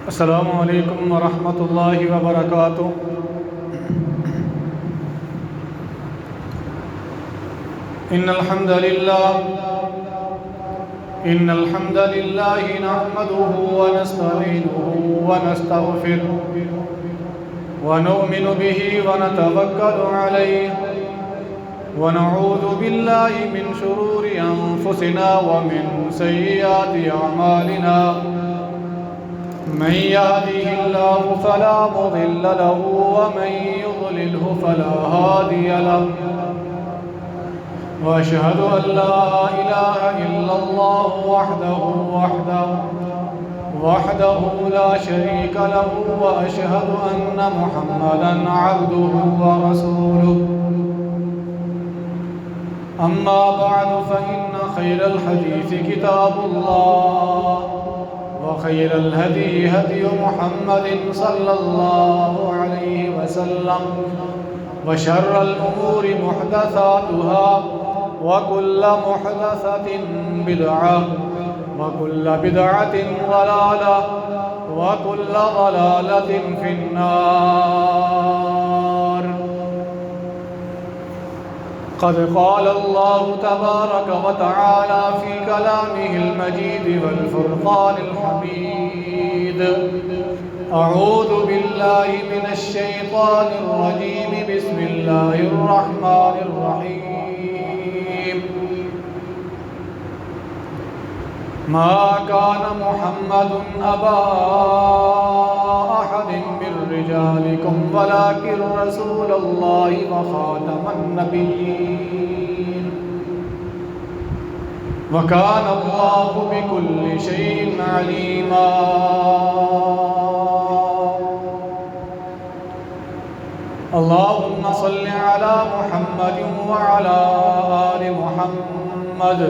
السلام علیکم ورحمۃ اللہ وبرکاتہ۔ ان الحمد للہ نحمده ونستعینه ونستغفره ونؤمن به ونتوکل علیہ ونعوذ باللہ من شرور انفسنا ومن سیئات اعمالنا من يهده الله فلا مضل له ومن يضلله فلا هادي له وأشهد أن لا إله إلا الله وحده لا شريك له وأشهد أن محمدا عبده ورسوله أما بعد فإن خير الحديث كتاب الله وخير الهدي هدي محمد صلى الله عليه وسلم وشر الأمور محدثاتها وكل محدثة بدعة وكل بدعة ضلالة وكل ضلالة في النار. قد قال الله تبارك وتعالى في كلامه المجيد والفرقان الحميد: أعوذ بالله من الشيطان الرجيم بسم الله الرحمن الرحيم. ما كان محمد أبا أحد من رجالكم ولكن رسول الله وخاتم النبيين وكان الله بكل شيء عليما. اللهم صل على محمد وعلى آل محمد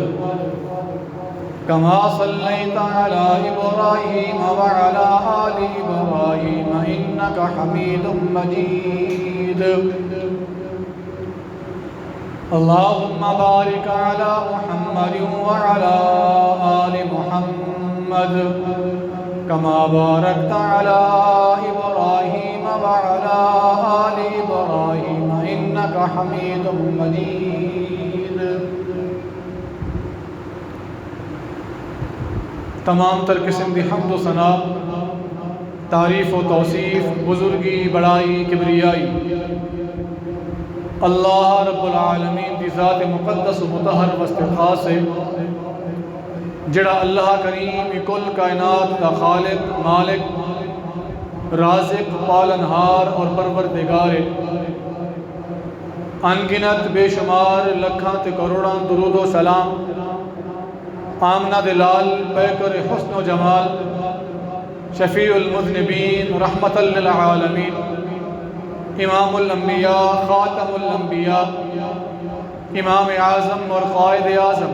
كما صليت على إبراهيم وعلى آل إبراهيم إنك حميد مجيد. اللهم بارك على محمد وعلى آل محمد كما باركت على إبراهيم وعلى آل إبراهيم إنك حميد مجيد. تمام تر قسم دی حمد و ثنا، تعریف و توصیف، بزرگی، بڑائی، کبریائی اللہ رب العالمین دی ذات مقدس و مطہر و استخاص ہے، جڑا اللہ کریم کل کائنات کا خالق، مالک، رازق، پالنہار اور پروردگار ہے. انگنت بے شمار لکھاں تے کروڑاں درود و سلام آمنہ دلال پیکر حسن و جمال شفیع المذنبین رحمت للعالمین امام الانبیاء خاتم الانبیاء امام اعظم اور قائد اعظم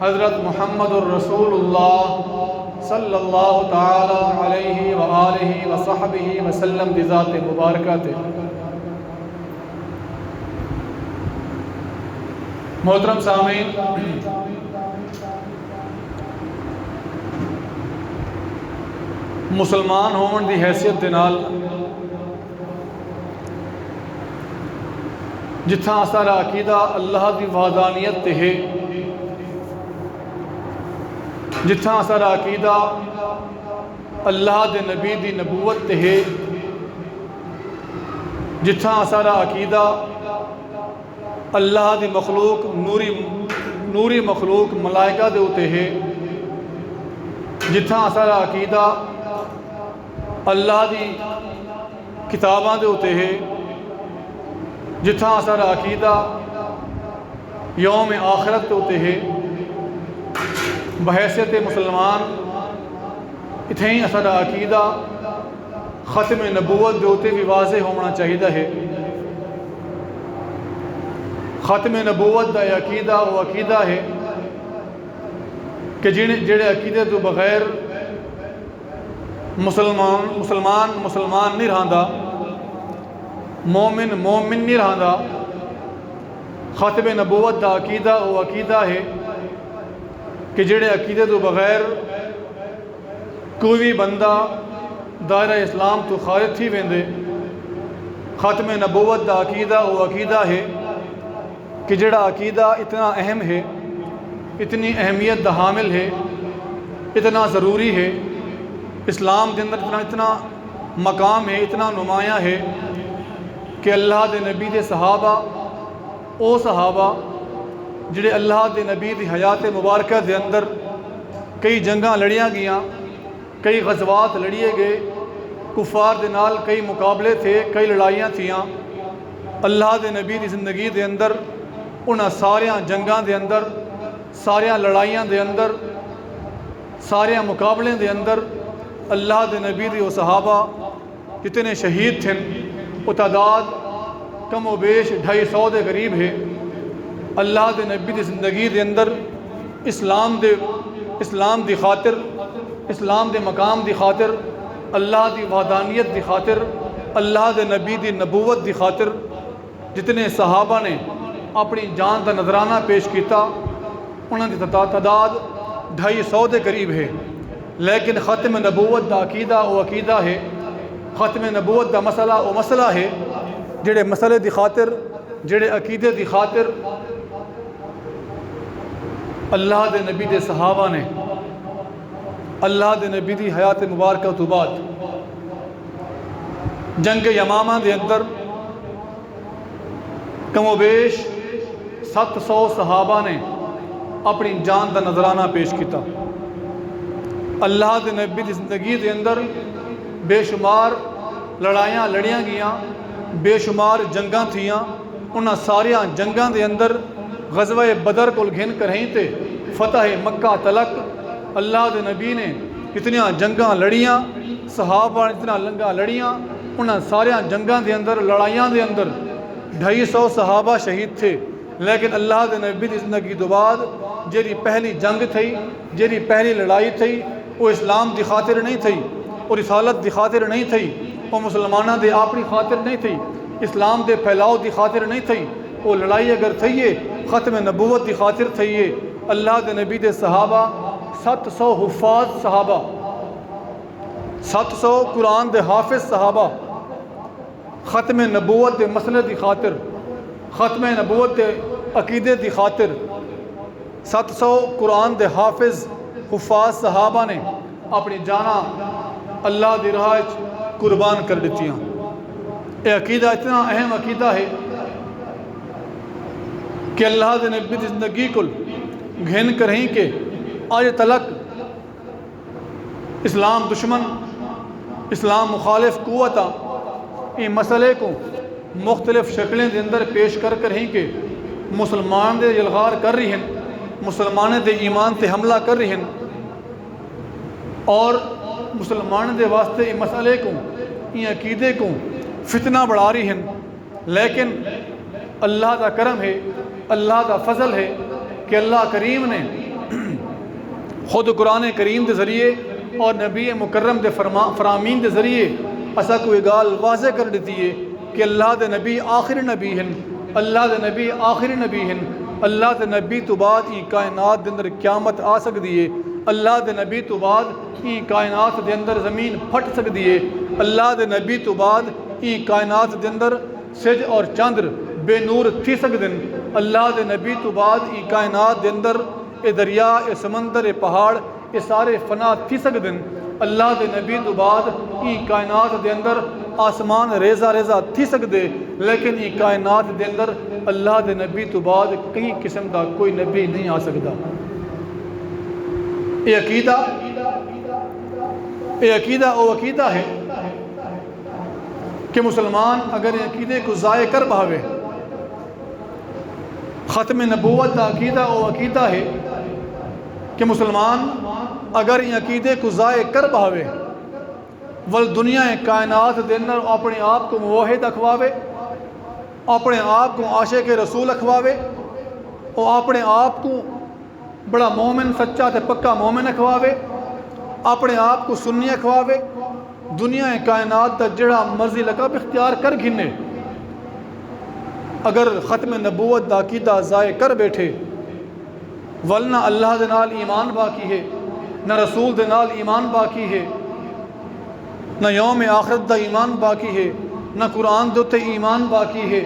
حضرت محمد الرسول اللہ صلی اللہ تعالی علیہ وآلہ وصحبہ وسلم دی ذات مبارکہ تے. محترم سامعین، مسلمان ہون دی حیثیت دے نال جتھاں سارا عقیدہ اللہ دی وحدانیت تے ہے، جتھاں سارا عقیدہ اللہ دے نبی دی نبوت تے ہے، جتھاں سارا عقیدہ اللہ دی مخلوق نوری مخلوق ملائکہ دے اتے ہے، جتھاں سارا عقیدہ اللہ دی کتاباں دے اتے ہے، جتھاں سارا عقیدہ یوم آخرت دے اتے ہے، بحیثیت مسلمان اتھیں سارا عقیدہ ختم نبوت دے اتے بھی واضح ہونا چاہیدہ ہے. ختم نبوت دا عقیدہ وہ عقیدہ ہے کہ جڑے عقیدے تو بغیر مسلمان نہیں رہندا، مومن نہیں رہندا. ختم نبوت دا عقیدہ وہ عقیدہ ہے کہ جڑے عقیدے تو بغیر کوئی بھی بندہ دائرہ اسلام تو خارج تھی ویندے۔ ختم نبوت دا عقیدہ وہ عقیدہ ہے کہ جڑا عقیدہ اتنا اہم ہے، اتنی اہمیت دا حامل ہے، اتنا ضروری ہے، اسلام دے اندر اتنا مقام ہے، اتنا نمایاں ہے کہ اللہ دے نبی دے صحابہ، او صحابہ جڑے اللہ دے نبی دی حیات مبارکہ دے اندر کئی جنگاں لڑیاں گیاں، کئی غزوات لڑیے گئے، کفار دے نال کئی مقابلے تھے، کئی لڑائیاں تھیاں۔ اللہ دے نبی دی زندگی دے اندر انہاں ساریاں جنگاں دے اندر، ساریاں لڑائیاں دے اندر، ساریاں مقابلے دے اندر اللہ دے نبی دی وہ صحابہ جتنے شہید تھے وہ تعداد کم و بیش 250 دے قریب ہے۔ اللہ دے نبی دی زندگی دے اندر اسلام دی خاطر، اسلام دے مقام دی خاطر، اللہ دی وحدانیت دی خاطر، اللہ دے نبی دی نبوت دی خاطر جتنے صحابہ نے اپنی جان دا نذرانہ پیش کیتا انہاں دی تعداد 250 دے قریب ہے۔ لیکن ختم نبوت دا عقیدہ وہ عقیدہ ہے، ختم نبوت دا مسئلہ وہ مسئلہ ہے جڑے مسئلے دی خاطر، جڑے عقیدے دی خاطر اللہ دے نبی دے صحابہ نے اللہ دے نبی دی حیات مبارکہ تو بعد جنگ یمامہ دے اندر کم و بیش 700 صحابہ نے اپنی جان دا نذرانہ پیش کیتا۔ اللہ دے نبی دی زندگی دے اندر بے شمار لڑائیاں لڑیاں گیاں، بے شمار جنگاں تھیاں، انہاں ساریاں جنگاں دے اندر غزوہ بدر کو گھن کرہیں تے فتح مکہ تلک اللہ دے نبی نے اتنیاں جنگاں لڑیاں، صحابہ نے اتنا لنگاں لڑیاں، انہاں ساریاں جنگاں دے اندر لڑائیاں دے اندر 250 صحابہ شہید تھے۔ لیکن اللہ دے نبی دی زندگی دو بعد جیری پہلی جنگ تھی، جیری پہلی لڑائی تھی، وہ اسلام دی خاطر نہیں تھی، اور رسالت دی خاطر نہیں تھی، وہ مسلمانہ دے اپنی خاطر نہیں تھی، اسلام دے پھیلاؤ دی خاطر نہیں تھی، وہ لڑائی اگر تھئیے ختم نبوت دی خاطر تھئیے۔ اللہ دے نبی دے صحابہ 700 حفاظ صحابہ، 700 قرآن دے حافظ صحابہ ختم نبوت دے مسئلے دی خاطر، ختم نبوت دے عقیدے دی خاطر 700 قرآن دے حافظ حفاظ صحابہ نے اپنی جانا اللہ دی راہ قربان کر دیتیاں۔ یہ عقیدہ اتنا اہم عقیدہ ہے کہ اللہ دے نبی دی زندگی کو گھن کریں کہ آج تلک اسلام دشمن، اسلام مخالف قوتاں ان مسئلے کو مختلف شکلیں دے اندر پیش کر ہیں کہ مسلمان دے یلغار کر رہی ہیں، مسلمان دے ایمان تے حملہ کر رہی ہیں، اور مسلمان دے واسطے ان مسئلے کو، ان عقیدے کو فتنہ بڑھا رہی ہیں۔ لیکن اللہ دا کرم ہے، اللہ دا فضل ہے کہ اللہ کریم نے خود قرآن کریم دے ذریعے اور نبی مکرم دے فرامین دے ذریعے اسا کوئی گال واضح کر دیتی ہے کہ اللہ دے نبی آخری نبی ہیں، اللہ دے نبی آخری نبی ہیں، اللہ دے نبی تو بعد ای کائنات دے اندر قیامت آ سکتی ہے، اللہ دے نبی تو بعد ای کائنات دے اندر زمین پھٹ سکتی ہے، اللہ دے نبی تو بعد ای کائنات دے اندر سج اور چندر بے نور تھی سکتے ہیں، اللہ دے نبی تو بعد ای کائنات دے اندر اے دریا، اے سمندر، اے پہاڑ، اے سارے فنا تھی سکتے ہیں، اللہ دے نبی تو بعد ای کائنات دے اندر آسمان ریزہ ریزہ تھی سکتے، لیکن ای کائنات دے اندر اللہ دے نبی تو بعد کئی قسم دا کوئی نبی نہیں آ سکتا۔ اے عقیدہ او عقیدہ ہے کہ مسلمان اگر یہ عقیدے کو ضائع کر بہاوے، ختم نبوت دا عقیدہ او عقیدہ ہے کہ مسلمان اگر یہ عقیدے کو ضائع کر بہاوے دنیا کائنات دے اندر اپنے آپ کو موحد اکھواوے، اپنے آپ کو عاشق رسول اکھواوے، اور اپنے آپ کو بڑا مومن سچا تے پکا مومن اکھواوے، اپنے آپ کو سنی اکھواوے، دنیا کائنات دا جڑا مرضی لقب اختیار کر گھنے، اگر ختم نبوت دا عقیدہ ضائع کر بیٹھے ولنہ اللہ دے نال ایمان باقی ہے، نہ رسول دے نال ایمان باقی ہے، نہ یوم آخرت دا ایمان باقی ہے، نہ قرآن دے اتے ایمان باقی ہے،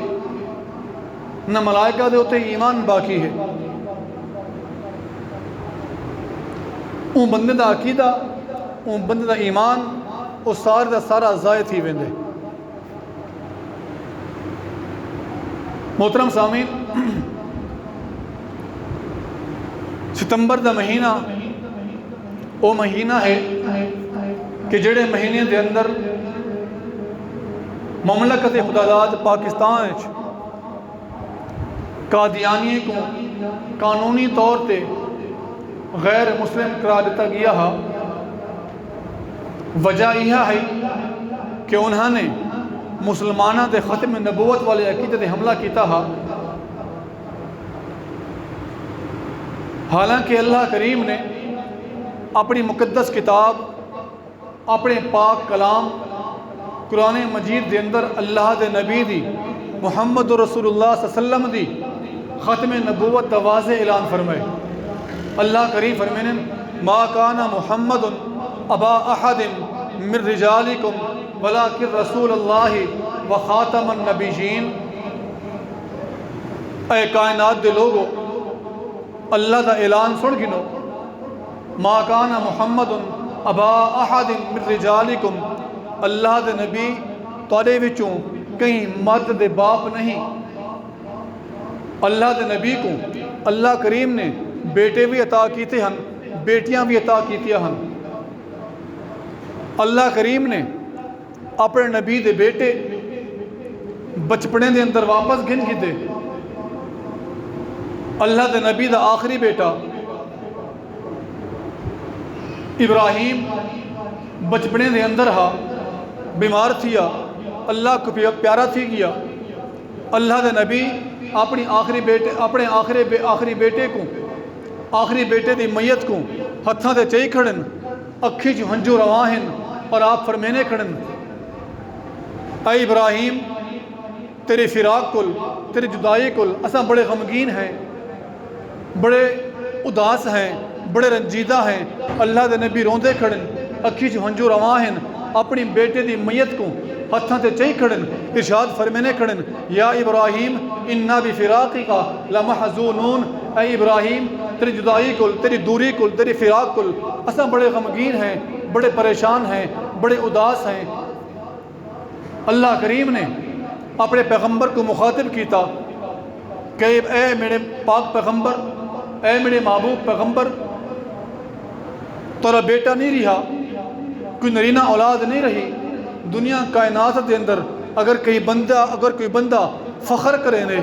نہ ملائکہ دے اتے ایمان باقی ہے۔ اون بندے دا عقیدہ، اون بندے دا ایمان او سارے دا سارا ضائع تھی ویندے۔ محترم سامعین، ستمبر دا مہینہ او مہینہ ہے کہ جڑے مہینے دے اندر مملکت خداداد پاکستان قادیانی کو قانونی طور تے غیر مسلم قرار دیتا گیا ہے۔ وجہ یہ ہے کہ انہوں نے مسلمانہ دے ختم نبوت والے عقیدے دے حملہ کیتا ہے، حالانکہ اللہ کریم نے اپنی مقدس کتاب، اپنے پاک کلام قرآن مجید دے اندر اللہ دے نبی دی محمد رسول اللہ صلی اللہ علیہ وسلم دی ختم نبوت دا واضح اعلان فرمائے۔ اللہ کریم فرمائے ما کان محمد ابا احد من رجالکم ولکن رسول اللہ و خاتم النبیین۔ اے کائنات دے لوگو، اللہ دا اعلان سن گنو، ما کان محمد ابا احد من رجالکم، اللہ دے نبی تواڈے وچوں کہیں مرد دے باپ نہیں۔ اللہ دے نبی کو اللہ کریم نے بیٹے بھی عطا کیتے ہن، بیٹیاں بھی عطا کیتیاں ہن۔ اللہ کریم نے اپنے نبی دے بیٹے بچپنے دے اندر واپس گن کیتے۔ اللہ دے نبی دا آخری بیٹا ابراہیم بچپنے دے اندر ہا، بیمار تھیا، اللہ کو پیارا تھی گیا۔ اللہ دے نبی اپنی آخری بیٹے کو، آخری بیٹے دی میت کو ہتھاں تے چائی کھڑن، اکھی چ ہنجو رواں ہن، اور آپ فرمینے کھڑن اے ابراہیم تیری فراق کل، تیری جدائی کل اساں بڑے غمگین ہیں، بڑے اداس ہیں، بڑے رنجیدہ ہیں۔ اللہ دے نبی روندے کھڑن، اکھی چ ہنجو رواں ہن، اپنی بیٹے دی میت کو ہتھاں تے چائی کھڑن، ارشاد فرمینے کھڑن یا ابراہیم انا بفراقک لمحزونون۔ اے ابراہیم تیری جدائی کل، تیری دوری کل، تیری فراق کل اساں بڑے غمگین ہیں، بڑے پریشان ہیں، بڑے اداس ہیں۔ اللہ کریم نے اپنے پیغمبر کو مخاطب کیتا کہ اے میرے پاک پیغمبر، اے میرے محبوب پیغمبر، تورا بیٹا نہیں رہا، کوئی نرینہ اولاد نہیں رہی دنیا کائنات دے اندر۔ اگر کوئی بندہ فخر کریں دے،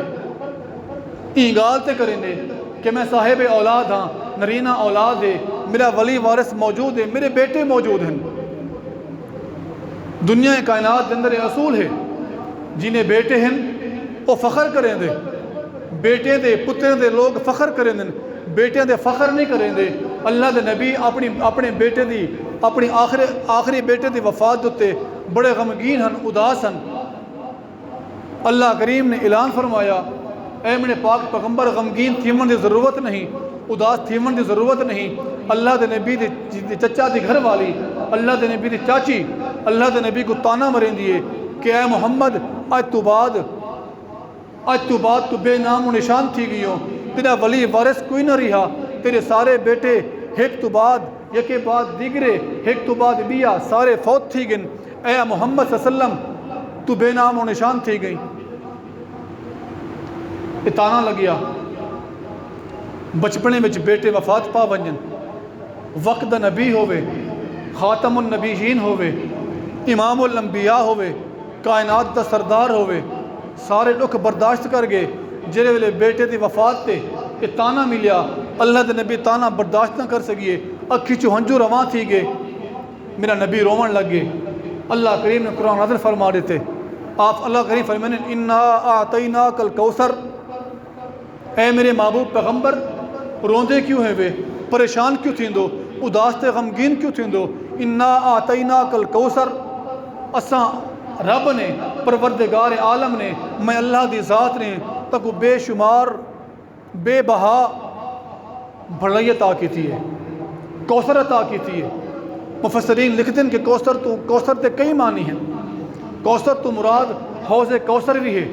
اینگال تے کریں دے کہ میں صاحب اولاد ہاں، نرینہ اولاد ہے، میرا ولی وارث موجود ہے، میرے بیٹے موجود ہیں۔ دنیا کائنات دے اندر اصول ہے، جنہیں بیٹے ہیں وہ فخر کریں دے، بیٹے دے پتر دے لوگ فخر کریں دے، بیٹے دے فخر نہیں کریں دے۔ اللہ دے نبی اپنے بیٹے دی، اپنی آخری بیٹے دی وفات ہوتے بڑے غمگین ہن، اداس ہن۔ اللہ کریم نے اعلان فرمایا اے میرے پاک پیغمبر غمگین تھیمن دی ضرورت نہیں، اداس تھیمن دی ضرورت نہیں۔ اللہ دے نبی دی چچا دی گھر والی، اللہ دے نبی دی چاچی اللہ دے نبی کو تانا مرین دیے کہ اے محمد آج تو بعد تو بے نام و نشان تھی گئی ہو، تیرا ولی وارث کوئی نہ رہا، تیرے سارے بیٹے ایک تو بعد یکے بعد دیگرے، ایک تو بعد بیا سارے فوت تھی گن۔ اے محمد صلی اللہ علیہ وسلم تو بے نام و نشان تھی گئی۔ اتانا لگیا، بچپنے میں بیٹے وفات پا ونجن، وقت نبی ہوئے، خاتم النبیین ہوئے، امام الانبیاء ہوئے، کائنات دا سردار ہوئے، سارے دکھ برداشت کر گئے۔ جڑے ویلے بیٹے دی وفات تے یہ تانا ملیا، اللہ دے نبی تانا برداشت نہ کر سکیے، اکھی چو ہنجو رواں تھی گئے، میرا نبی رومن لگ گئے۔ اللہ کریم نے قرآن نازل فرما دیتے، آپ اللہ کریم فرمانے انا اعطیناک الکوثر۔ اے میرے محبوب پیغمبر روندے کیوں ہیں وے، پریشان کیوں تھیں دو، اداس تے غمگین کیوں تھیں دو؟ انا اعطیناک الکوثر، اساں رب نے، پروردگار عالم نے، میں اللہ دی ذات نے تکو بے شمار بے بہا بھلائی عطا کیتی ہے، کوثر عطا کیتی ہے۔ مفسرین لکھتے ہیں کہ کوثر تے کئی معنی ہیں. کوثر تو مراد حوض کوثر بھی ہے،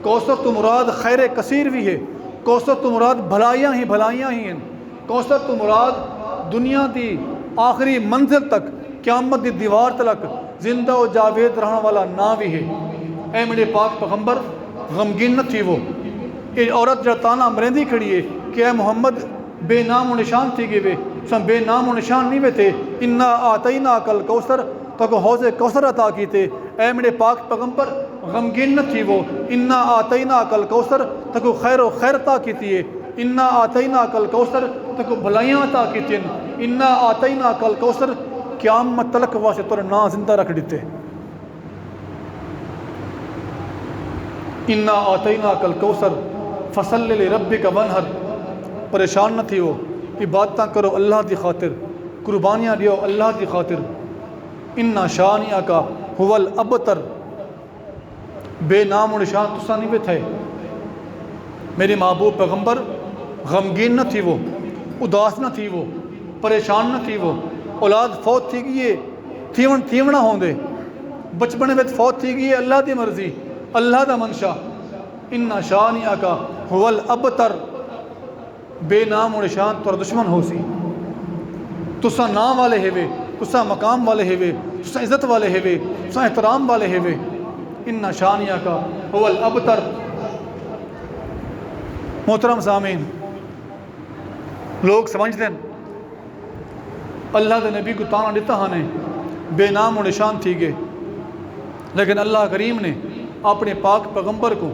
کوثر تو مراد خیر کثیر بھی ہے، کوثر تو مراد بھلائیاں ہی ہیں، کوثر تو مراد دنیا دی آخری منزل تک قیامت دی دیوار تلک زندہ و جاوید رہنے والا نا بھی ہے. اے میرے پاک پیغمبر غمگین نہ تھی وہ یہ عورت جو تانا مرندی کھڑی ہے کہ اے محمد بے نام و نشان تھی گئے سم بے نام و نشان نہیں ہوئے تھے. انا آتینا کل کوثر تو حوض کوثر عطا کی تھے. اے میرے پاک پیغمبر غمگین نہ تھی وہ انا آتینا کل کوثر تو خیر و خیر عطا کی تھی. انا آتینا کل کوثر تو بھلائیاں عطا کی تھی. انا آتینا کل کوثر قیامت تلک واسطے تو نا زندہ رکھ دیتے. انا آتینا کل کوثر فصل لربک وانحر. پریشان نہ تھی وہ عبادتاں کرو اللہ دی خاطر، قربانیاں دیو اللہ دی خاطر. انا شانیہ کا هو الابتر. بے نام و نشان تسا نہیں بھی تھے. میرے محبوب پیغمبر غمگین نہ تھی وہ، اداس نہ تھی وہ، پریشان نہ تھی وہ. اولاد فوت تھی گئی تھیونا ہوں دے بچپنے میں فوت تھی گئی اللہ دی مرضی اللہ دا منشا. انا شانیہ کا هو الابتر. بے نام و نشان تو دشمن ہو سی. تسا نام والے ہوئے، تسا مقام والے ہوئے، تسا عزت والے ہوئے، تسا احترام والے ہوئے. انا شانیہ کا هو الابتر. محترم سامعین، لوگ سمجھتے ہیں اللہ دے نبی کو تانا دیتا ہانے بے نام و نشان تھی گئے، لیکن اللہ کریم نے اپنے پاک پیغمبر کو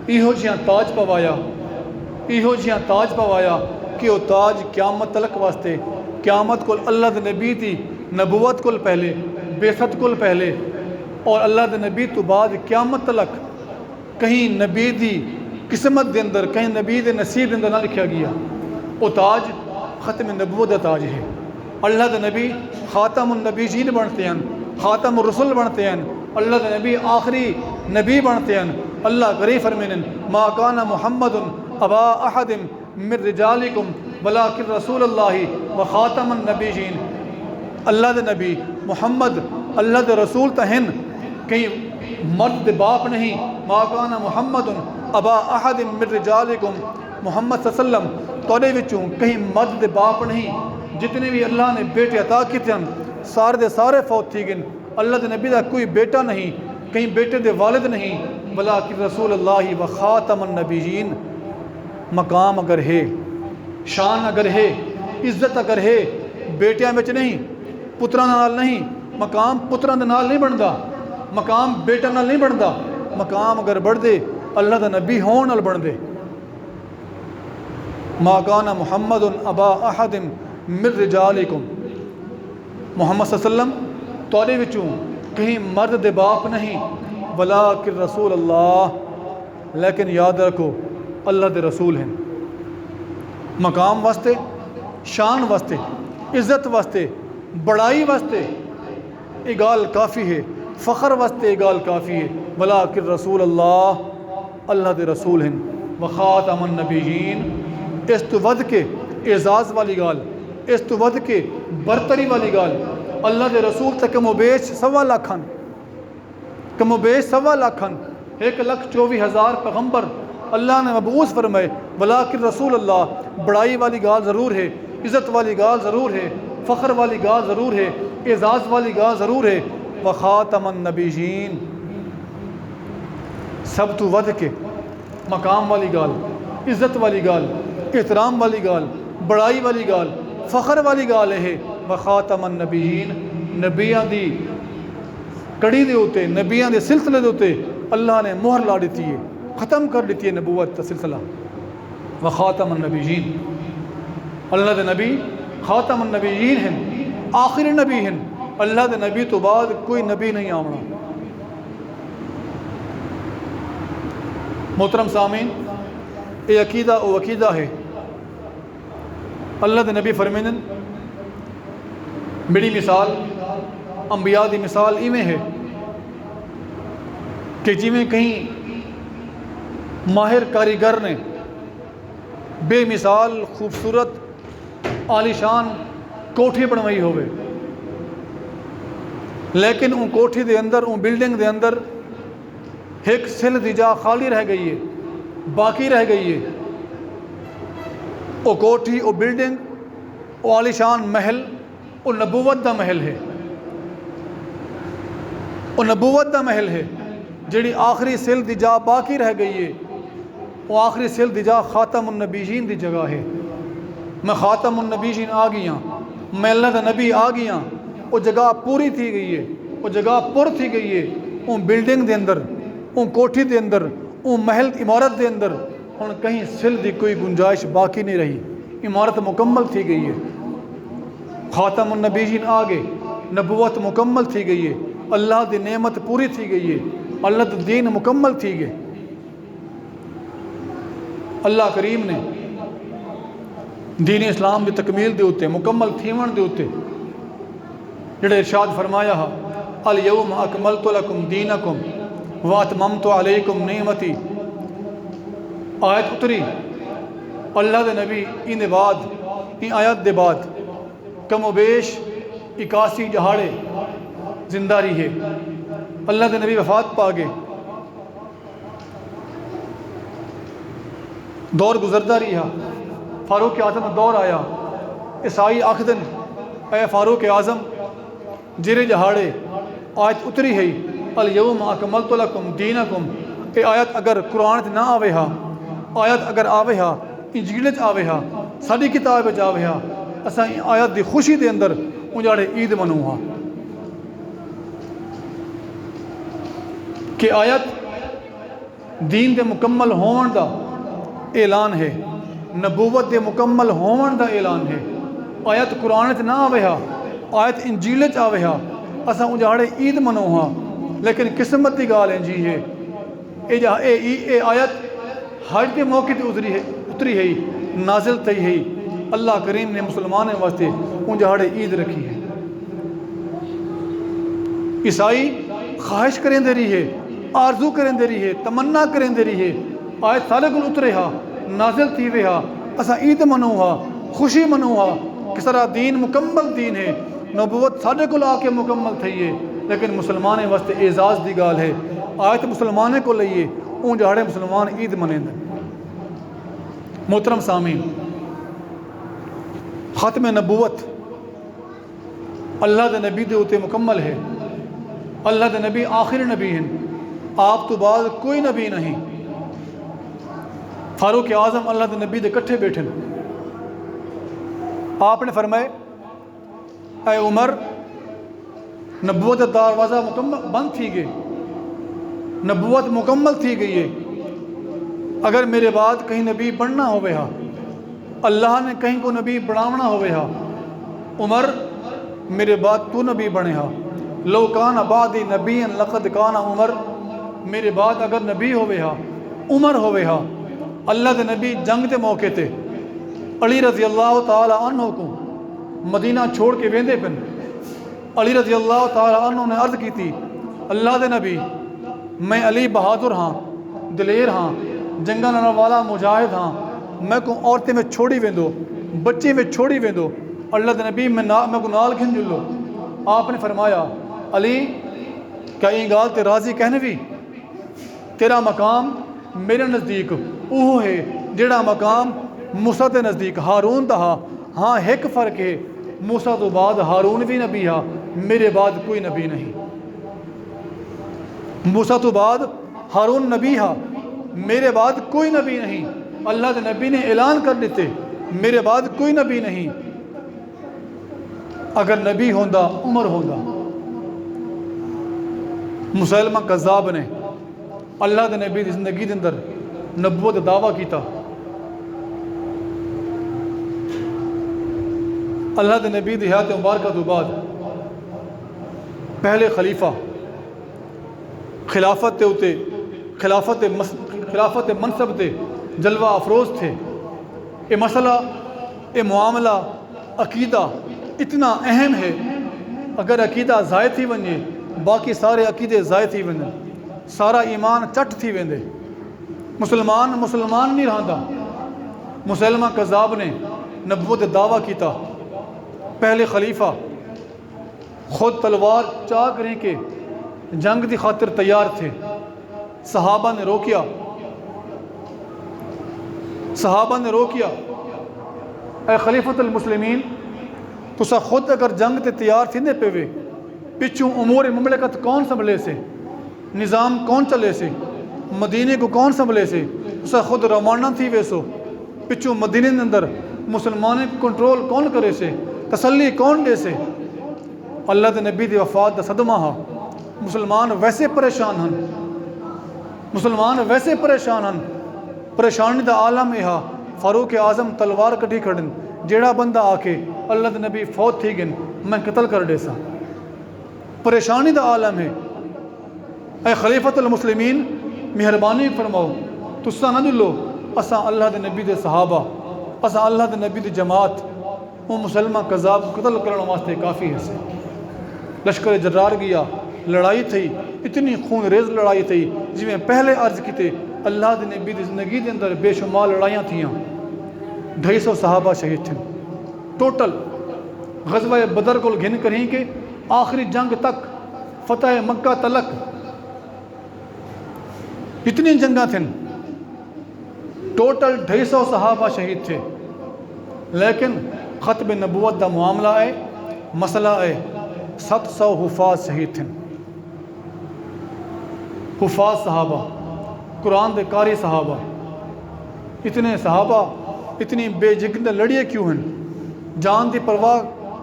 ایہو جیاں تاج پوایا کہ وہ تاج قیامت تلک واسطے قیامت کو اللہ دے نبی دی نبوت کو پہلے بیست کو پہلے اور اللہ دے نبی تو بعد قیامت تلک کہیں نبی دی قسمت دے اندر کہیں نبی دے نصیب دے اندر نہ لکھا گیا. وہ تاج ختم نبوت دا تاج ہے. اللہ دے نبی خاتم النبیین بنتے ہیں، خاتم الرسل بنتے ہیں. اللہ دے نبی آخری نبی بنتے ہیں. اللہ کریم فرمائیں ما کان محمد ابا احد من رجالکم ولکن رسول اللہ و خاتم النبیین. اللہ دے نبی محمد اللہ دے رسول تہن کہیں مرد دے باپ نہیں. ما کان محمد ابا احد من رجالکم. محمد صلی اللہ علیہ وسلم توڑے وچوں کہیں مرد دے باپ نہیں. جتنے بھی اللہ نے بیٹے عطا کیتے ہیں سارے دے سارے فوت تھی گئے. اللہ دے نبی دا کوئی بیٹا نہیں، کہیں بیٹے دے والد نہیں. ولیکن رسول اللہ و خاتم النبیین. مقام اگر ہے، شان اگر ہے، عزت اگر ہے بیٹیاں وچ نہیں، پتراں نال نہیں. مقام پتراں دے نال نہیں بندا، مقام بیٹا نال نہیں بندا. مقام اگر بڑھ دے اللہ دا نبی ہون نال بن دے. ما کان محمد ابا احد من رجالکم. محمد صلی اللہ علیہ وسلم توڑے وچوں کہیں مرد دے باپ نہیں. ولیکن رسول اللہ. لیکن یاد رکھو اللہ دے رسول ہیں. مقام واسطے، شان واسطے، عزت واسطے، بڑائی واسطے یہ گال کافی ہے، فخر واسطے یہ گال کافی ہے. ولیکن رسول اللہ. اللہ دے رسول ہیں. وخاتم النبیین. اس تو ود کے اعزاز والی گال، اس تو ود کے برتری والی گال. اللہ دے رسول تک کم و بیش 1.25 لاکھن، کم و بیش 1.25 لاکھن 1,24,000 پیغمبر اللہ نے مبعوث فرمائے. ولیکن رسول اللہ. بڑائی والی گال ضرور ہے، عزت والی گال ضرور ہے، فخر والی گال ضرور ہے، اعزاز والی گال ضرور ہے. وخاتم النبیین. سب تو ود کے مقام والی گال، عزت والی گال، احترام والی گال، بڑائی والی گال، فخر والی گال ہے. وخاتم النبیین. نبیاں دی کڑی دے ہوتے، نبیاں دے سلسلے دے ہوتے اللہ نے مہر لا دیتی ہے، ختم کر دیتی ہے نبوت کا سلسلہ. وخاتم النبیین. اللہ دے نبی خاتم النبیین ہیں، آخری نبی ہیں. اللہ دے نبی تو بعد کوئی نبی نہیں آونا. محترم سامعین، یہ عقیدہ و عقیدہ ہے. اللہ دے نبی فرمائیں میری مثال انبیاء دی مثال ایویں ہے کہ جویں کہیں ماہر کاریگر نے بے مثال خوبصورت عالیشان کوٹھی بنوائی ہوئے، لیکن ان کوٹھی دے اندر ان بلڈنگ دے اندر ایک سل دی جا خالی رہ گئی ہے، باقی رہ گئی ہے۔ وہ کوٹھی، وہ بلڈنگ، وہ عالیشان محل، وہ نبوت دا محل ہے، وہ نبوت دا محل ہے۔ جڑی آخری سل دی جا باقی رہ گئی ہے، وہ آخری سل دی جا خاتم النبیین دی جگہ ہے۔ میں خاتم النبیین آ گیا، میں اللہ دا نبی آ گیا۔ وہ جگہ پوری تھی گئی ہے، وہ جگہ پر تھی گئی ہے۔ ان بلڈنگ دے اندر، ان کوٹھی دے اندر، ان محل عمارت دے اندر ہن کہیں سل دی کوئی گنجائش باقی نہیں رہی۔ عمارت مکمل تھی گئی ہے، خاتم النبیین آ گئے، نبوت مکمل تھی گئی ہے، اللہ دی نعمت پوری تھی گئی ہے، اللہ دا دین مکمل تھی گئے۔ اللہ کریم نے دین اسلام دی تکمیل دے ہوتے، مکمل تھیون دے ہوتے جڑے ارشاد فرمایا ہے الیوم اکملت لکم دینکم واتممت علیکم نعمتی۔ آیت اتری، اللہ دے نبی ان دے بعد، ان آیت دے بعد کم و بیش 81 جہاڑے زندہ رہی ہے۔ اللہ دے نبی وفات پا گئے، دور گزردہ رہی ہے۔ فاروق اعظم دور آیا، عیسائی آخدن اے فاروق اعظم جرے جہاڑے آیت اتری ہے الیوم اکملت لکم دینکم۔ اے آیت اگر قرآن نہ آوے ہا، آیت اگر آوے ہا، انجیل آوے ہا، ساری کتاب آوے ہا، اساں آیت دی خوشی دے اندر انجاڑے عید منو ہا کہ آیت دین دے مکمل ہون دا اعلان ہے، نبوت دے مکمل ہون دا اعلان ہے۔ آیت قرآن نہ آوے ہا، آیت انجیل آوے ہا، اساں انجاڑے عید منو ہا۔ لیکن قسمت دی گال انجی ہے، اے آیت حج کے موقع تے اتری ہے، نازل تھی ہے۔ اللہ کریم نے مسلمانوں واسطے انجاڑے عید رکھی ہے۔ عیسائی خواہش کریں دے رہی ہے، آرزو کریں دے رہی ہے، تمنا کریں دے رہی ہے، آیت سارے کو اترے ہا، نازل تھی وے ہا، اساں عید منو ہا، خوشی منو ہا کہ سارا دین مکمل دین ہے، نبوت سارے کو آ کے مکمل تھی ہے۔ لیکن مسلمانوں واسطے اعزاز دی گال ہے، آیت مسلمانوں کو لئیے اون جہاڑے مسلمان عید منیں دیں۔ محترم سامعین، ختم نبوت اللہ دے نبی دے ہوتے مکمل ہے۔ اللہ دے نبی آخری نبی ہیں، آپ تو بعد کوئی نبی نہیں۔ فاروق اعظم اللہ دے نبی دے کٹھے بیٹھے، آپ نے فرمائے اے عمر نبوت دروازہ مکمل بند تھی گئے، نبوت مکمل تھی گئی ہے۔ اگر میرے بعد کہیں نبی بننا ہوئے ہا، اللہ نے کہیں کو نبی بناونا ہوئے ہا، عمر میرے بعد تو نبی بنے ہا۔ لو کان بعدی نبی لقد کان عمر، میرے بعد اگر نبی ہوئے ہا عمر ہوئے ہا۔ اللہ دے نبی جنگ دے موقع تے علی رضی اللہ تعالی عنہ کو مدینہ چھوڑ کے ویندے پن۔ علی رضی اللہ تعالی عنہ نے عرض کی تھی اللہ دے نبی میں علی بہادر ہاں، دلیر ہاں، جنگا لڑن والا مجاہد ہاں، میں کو عورتیں میں چھوڑی ویندو، بچے میں چھوڑی ویندو، اللہ دے نبی میں کو نال گھن جلو۔ آپ نے فرمایا علی کیا یہ گال تے راضی کہنے بھی، تیرا مقام میرے نزدیک وہ ہے جڑا مقام موسیٰ دے نزدیک ہارون دا ہا۔ ہاں ایک فرق ہے، موسیٰ تو بعد ہارون بھی نبی ہا، میرے بعد کوئی نبی نہیں۔ موسیٰ تو بعد ہارون نبی ہا، میرے بعد کوئی نبی نہیں۔ اللہ دے نبی نے اعلان کر دیتے میرے بعد کوئی نبی نہیں۔ اگر نبی ہوندا عمر ہوندا۔ مسلمہ کذاب نے اللہ دے نبی دی زندگی دے اندر نبوت دعویٰ کیتا۔ اللہ دے نبی دی حیات مبارکہ تو بعد پہلے خلیفہ خلافت تے ہوتے، خلافت منصب تے جلوہ افروز تھے۔ یہ مسئلہ، یہ معاملہ، عقیدہ اتنا اہم ہے، اگر عقیدہ ضائع تھی ونجے باقی سارے عقیدے ضائع تھی ونجے، سارا ایمان چٹ تھی ویندے، مسلمان نہیں رہندا۔ مسلمہ کذاب نے نبوت دعویٰ کیتا، پہلے خلیفہ خود تلوار چاک رہیں کہ جنگ دی خاطر تیار تھے. صحابہ نے روکیا، صحابہ نے روکیا اے خلیفۃ المسلمین تسا خود اگر جنگ تے تیار تھی نے پے پچھوں امور مملکت کون سنبھلے سے، نظام کون چلے سے، مدینے کو کون سنبھلے سے، تسا خود روانہ تھی ویسو پچھوں مدینے کے اندر مسلمانوں کو کنٹرول کون کرے سے، تسلی کون دے سے. اللہ دے نبی دی وفات دا صدمہ ہا. مسلمان ویسے پریشان ہن، مسلمان ویسے پریشان ہن. پریشانی دا عالم یہ فاروق اعظم تلوار کٹھی کھڑن جیڑا بندہ آ کے اللہ دے نبی فوت تھی گن میں قتل کر دے سا. پریشانی دا عالم ہے. اے خلیفۃ المسلمین مہربانی فرماؤ تسا نہ دلو اساں اللہ دے نبی دے صحابہ، اساں اللہ دے نبی دی جماعت وہ مسلمہ قذاب قتل کرنے واسطے کافی ہے سے. لشکر جرار گیا، لڑائی تھی، اتنی خون ریز لڑائی تھی جی میں پہلے عرض کیتے اللہ دے نبی دی زندگی دے اندر بے شمار لڑائیاں تھیاں. 250 صحابہ شہید تھے ٹوٹل. غزوہ بدر کو گھن کریں کہ آخری جنگ تک فتح مکہ تلک اتنی جنگاں تھیں. ٹوٹل 250 صحابہ شہید تھے. لیکن ختم نبوت دا معاملہ ہے، مسئلہ ہے 700 حفاظ شہید تھے. حفاظ صحابہ، قرآن دے قاری صحابہ، اتنے صحابہ اتنی بے جگن لڑیے کیوں ہیں؟ جان دی پرواہ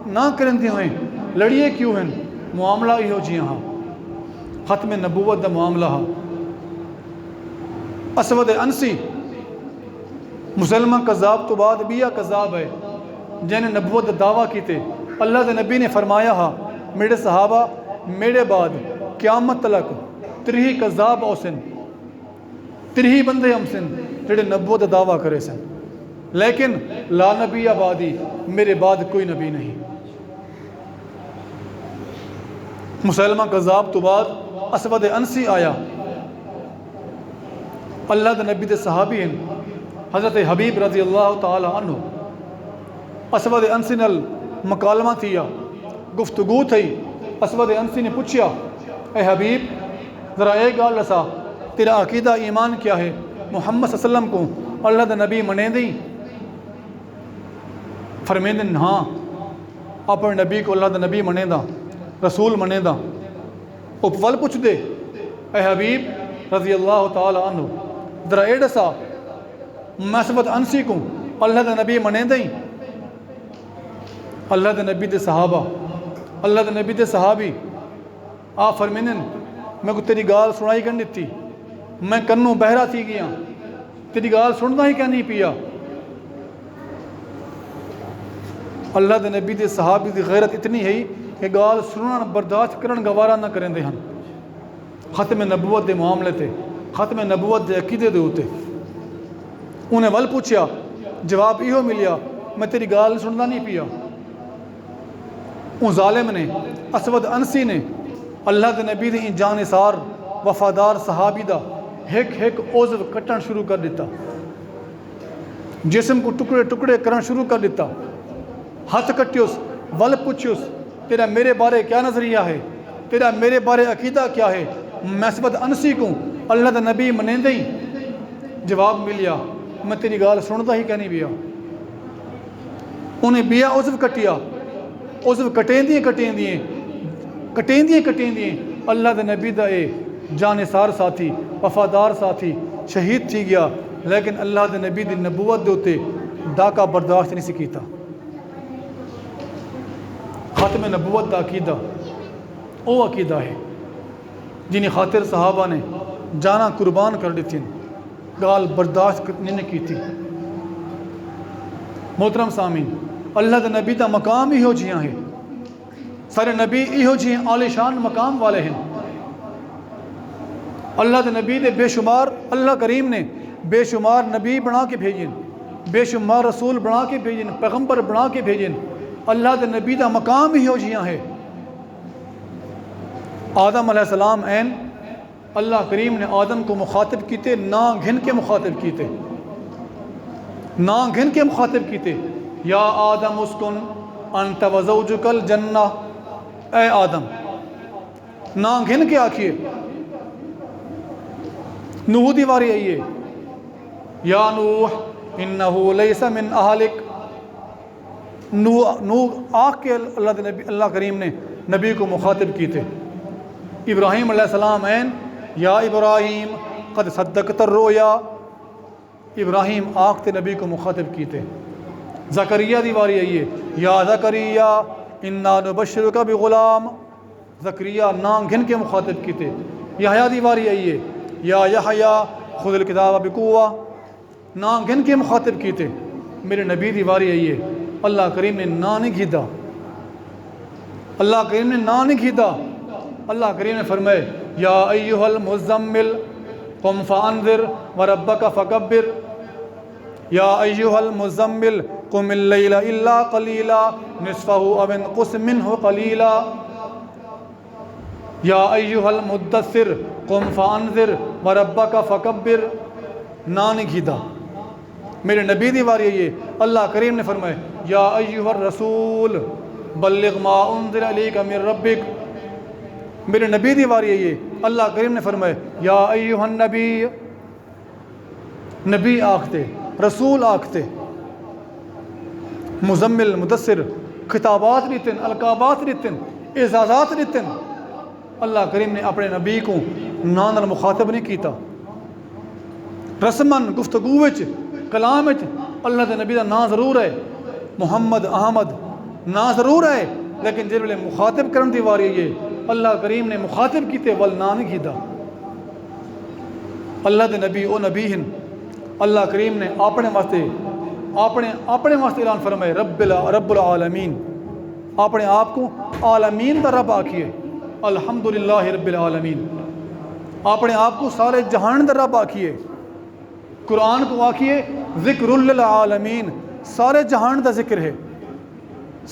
نہ کرن دی ہوئیں لڑیے کیوں ہیں؟ معاملہ ہی ہو جی ہاں ختم نبوت دا معاملہ ہاں. اسود انسی مسلمہ قذاب تو بعد بھی قذاب ہے جنہیں نبوت دعویٰ کیتے. اللہ دے نبی نے فرمایا ہا میرے صحابہ میرے بعد قیامت تلک 3 قذاب اوسن، 3 بندے ہم سن جڑے نبوت دعویٰ کرے سن. لیکن لا نبی آبادی میرے بعد کوئی نبی نہیں. مسلمہ قذاب تو بعد اسود انسی آیا. اللہ دے نبی دے صحابی ہیں حضرت حبیب رضی اللہ تعالی عنہ. اسود انسی نل مکالمہ تھیا، گفتگو تھی. اسود انسی نے پوچھیا اے حبیب ذرا ایک گال لسا تیرا عقیدہ ایمان کیا ہے؟ محمد صلی اللہ علیہ وسلم کو اللہ دے نبی منے دیں؟ فرمیندن ہاں اپنے نبی کو اللہ دے نبی منے دا، رسول منے دا. اپول پوچھ دے اے حبیب رضی اللہ تعالی عنہ ذرا ایڈ سا میں اسود انسی کو اللہ دے نبی منے دیں؟ اللہ دے نبی دے صحابہ، اللہ دے نبی دے صحابی آپ فرمیندن میں کو تیری گال سنائی کر دیتی، میں کنوں بہرا تھی گیا، تیری گال سننا ہی کیا نہیں پیا. اللہ دے نبی دے صحابی دی غیرت اتنی ہے کہ گال سننا برداشت کرن گوارا نہ کریں دے ہن. ختم نبوت دے معاملے تے، ختم نبوت دے عقیدے دے ہوتے انہیں ول پوچھیا، جواب ایہو ملیا میں تیری گال سننا نہیں پیا. ان ظالم نے اسود انسی نے اللہ دے نبی دے جانثار وفادار صحابی دا ایک عضو کٹن شروع کر دیتا، جسم کو ٹکڑے ٹکڑے کرن شروع کر دیتا. ہاتھ کٹیوس، ول پوچھیوس تیرا میرے بارے کیا نظریہ ہے، تیرا میرے بارے عقیدہ کیا ہے؟ میں اسود انسی کو اللہ دے نبی منے دیں؟ جواب ملیا میں تیری گال سنتا ہی کہنی بیا. انہیں بیا عضو کٹیا، عضو کٹیں دیئے اللہ دے نبی دا اے جانثار ساتھی وفادار ساتھی شہید تھی گیا. لیکن اللہ دے نبی دی نبوت دے ہوتے ڈاکہ برداشت نہیں سکیتا. ختم نبوت دا عقیدہ او عقیدہ ہے جنہیں خاطر صحابہ نے جانا قربان کر دی تھی، گال برداشت نہیں کی تھی. محترم سامین اللہ دے نبی دا مقام ہی ہو جیاں ہے. سارے نبی ہی ہو جیاں عالی شان مقام والے ہیں. اللہ دے نبی دے بے شمار اللہ کریم نے بے شمار نبی بنا کے بھیجیں، بے شمار رسول بنا کے بھیجیں، پیغمبر بنا کے بھیجیں. اللہ دے نبی دا مقام ہی ہو جیاں ہے. آدم علیہ السلام این اللہ کریم نے آدم کو مخاطب کیتے، نا گھن کے مخاطب کیتے، نا گھن کے مخاطب کیتے. یا آدم اسکن انت وزوجک الجنہ، اے آدم نا گھن کے آکھیے نوح دی واری آئیے یا نوح انہو لیس من اہلک نوح آکھ کے اللہ کریم نے نبی کو مخاطب کی تھے ابراہیم علیہ السلام این یا ابراہیم قد صدقت الرؤیا ابراہیم آکھ تے نبی کو مخاطب کی تھے زکریا دی واری آئیے یا زکریا انا نبشرک بغلام زکریا نام گھن کے مخاطب کی تھے یحییٰ دی واری آئیے یا یحییٰ خذ الکتاب بقوہ نام گھن کے مخاطب کی تھے میرے نبی دی واری آئیے اللہ کریم نے نا نہیں گھیدا اللہ کریم نے نا نہیں گھیدا اللہ کریم نے فرمائے یا ایہا المزمل قم فانذر وربک فکبر یا ایہا المزمل قم اللیل الا قلیلا نصفہ او انقص منہ قلیلا یا ایہا المدثر قم فانذر وربک فکبر نا نہیں گھیدا میرے نبی دی واری ہے یہ اللہ کریم نے فرمائے یا ایہا الرسول بلغ ما انزل الیک من ربک میرے نبی دی واری ہے یہ اللہ کریم نے فرمائے یا ایہا النبی نبی آکھتے رسول آکھتے مزمل مدثر خطابات ریتن القابات ریتن اعزازات ریتن اللہ کریم نے اپنے نبی کو نان مخاطب نہیں کیتا رسمن گفتگو وچ کلام وچ اللہ دے نبی دا نا ضرور ہے محمد احمد نا ضرور ہے لیکن جب لے مخاطب کرن دی واری ہے اللہ کریم نے مخاطب کیتے ول نا نہیں کیتا اللہ دے نبی او نبی ہن اللہ کریم نے اپنے واسطے اعلان فرمائے رب العالمین اپنے آپ کو عالمین دا رب آکھیے الحمدللہ رب العالمین اپنے آپ کو سارے جہان دا رب آکھیے قرآن کو آکھیے ذکر للعالمین سارے جہان دا ذکر ہے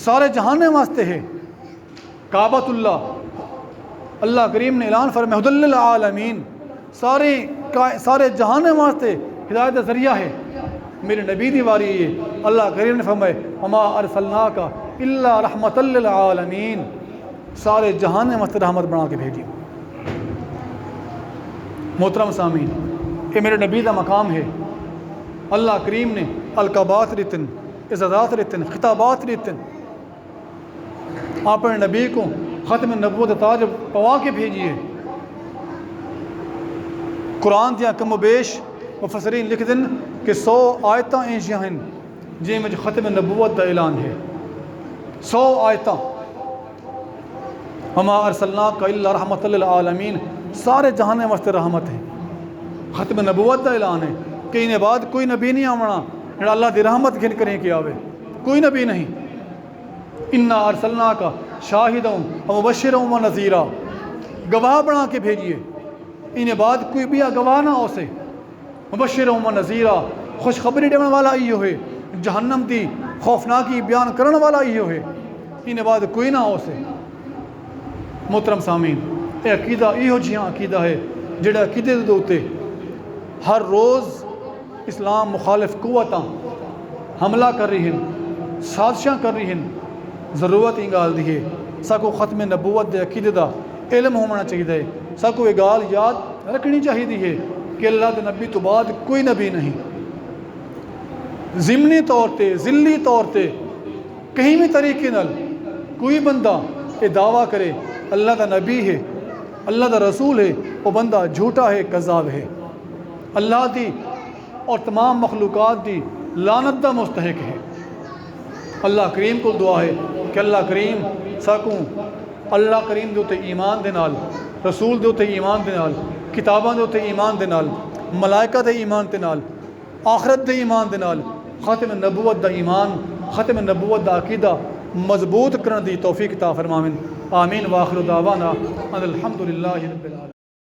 سارے جہان واسطے ہے کعبۃ اللہ اللہ کریم نے اعلان فرمائے ہدی للعالمین سارے جہان واسطے ہدایت کا ذریعہ ہے میرے نبی دی واری ہے اللہ کریم نے فرمائے وما ارسلناک الا رحمۃ للعالمین سارے جہان واسطے رحمت بنا کے بھیجی محترم سامعین یہ میرے نبی دا مقام ہے اللہ کریم نے القابات ریتن اعزازات ریتن خطابات ریتن اپنے نبی کو ختم نبوت تاج پوا کے بھیجیے قرآن دیاں کم و بیش مفسرین لکھ دن کہ 100 آیتاں ایشیاں ہیں جن میں ختم نبوت دا اعلان ہے 100 آیتاں وما ارسلناک الا رحمۃ للعالمین سارے جہان واسطے رحمت ہے ختم نبوت دا اعلان ہے کہ انہیں بعد کوئی نبی نہیں آمنا جڑا اللہ دی رحمت گھن کریں کہ آوے کوئی نبی نہیں انا ارسلناک شاہدا ومبشرا ونذیرا گواہ بنا کے بھیجیے انہیں بعد کوئی بھی گواہ نہ ہو سے مبشرا ونذیرا خوشخبری دینے والا ہی ہوئے جہنم دی خوفناکی بیان کرنے والا ہی ہوئے انہیں بعد کوئی نہ ہو سے محترم سامعین یہ عقیدہ یہ جہاں عقیدہ ہے جڑا عقیدے دے دوتے ہر روز اسلام مخالف قوتاں حملہ کر رہی ہیں سازشاں کر رہی ہیں ضرورت ہی گال دی ہے ساکو ختم نبوت دے عقیدے دا علم ہونا چاہیے ساکو یہ گال یاد رکھنی چاہیے ہے کہ اللہ دے نبی تو بعد کوئی نبی نہیں ضمنی طور تے ذلی طور تے کہیں بھی طریقے نال کوئی بندہ یہ دعویٰ کرے اللہ دا نبی ہے اللہ دا رسول ہے وہ بندہ جھوٹا ہے کذاب ہے اللہ دی اور تمام مخلوقات دی لعنت دا مستحق ہے اللہ کریم کو دعا ہے کہ اللہ کریم ساکوں اللہ کریم دے تے ایمان دے نال رسول دے تے ایمان دے نال کتاباں دے تے ایمان دے نال ملائکہ دے ایمان دے نال آخرت دے ایمان دے نال ختم نبوت دا ایمان ختم نبوت دا عقیدہ مضبوط کرن دی توفیق عطا فرماویں آمین واخر دعوانا ان الحمدللہ رب العالمین.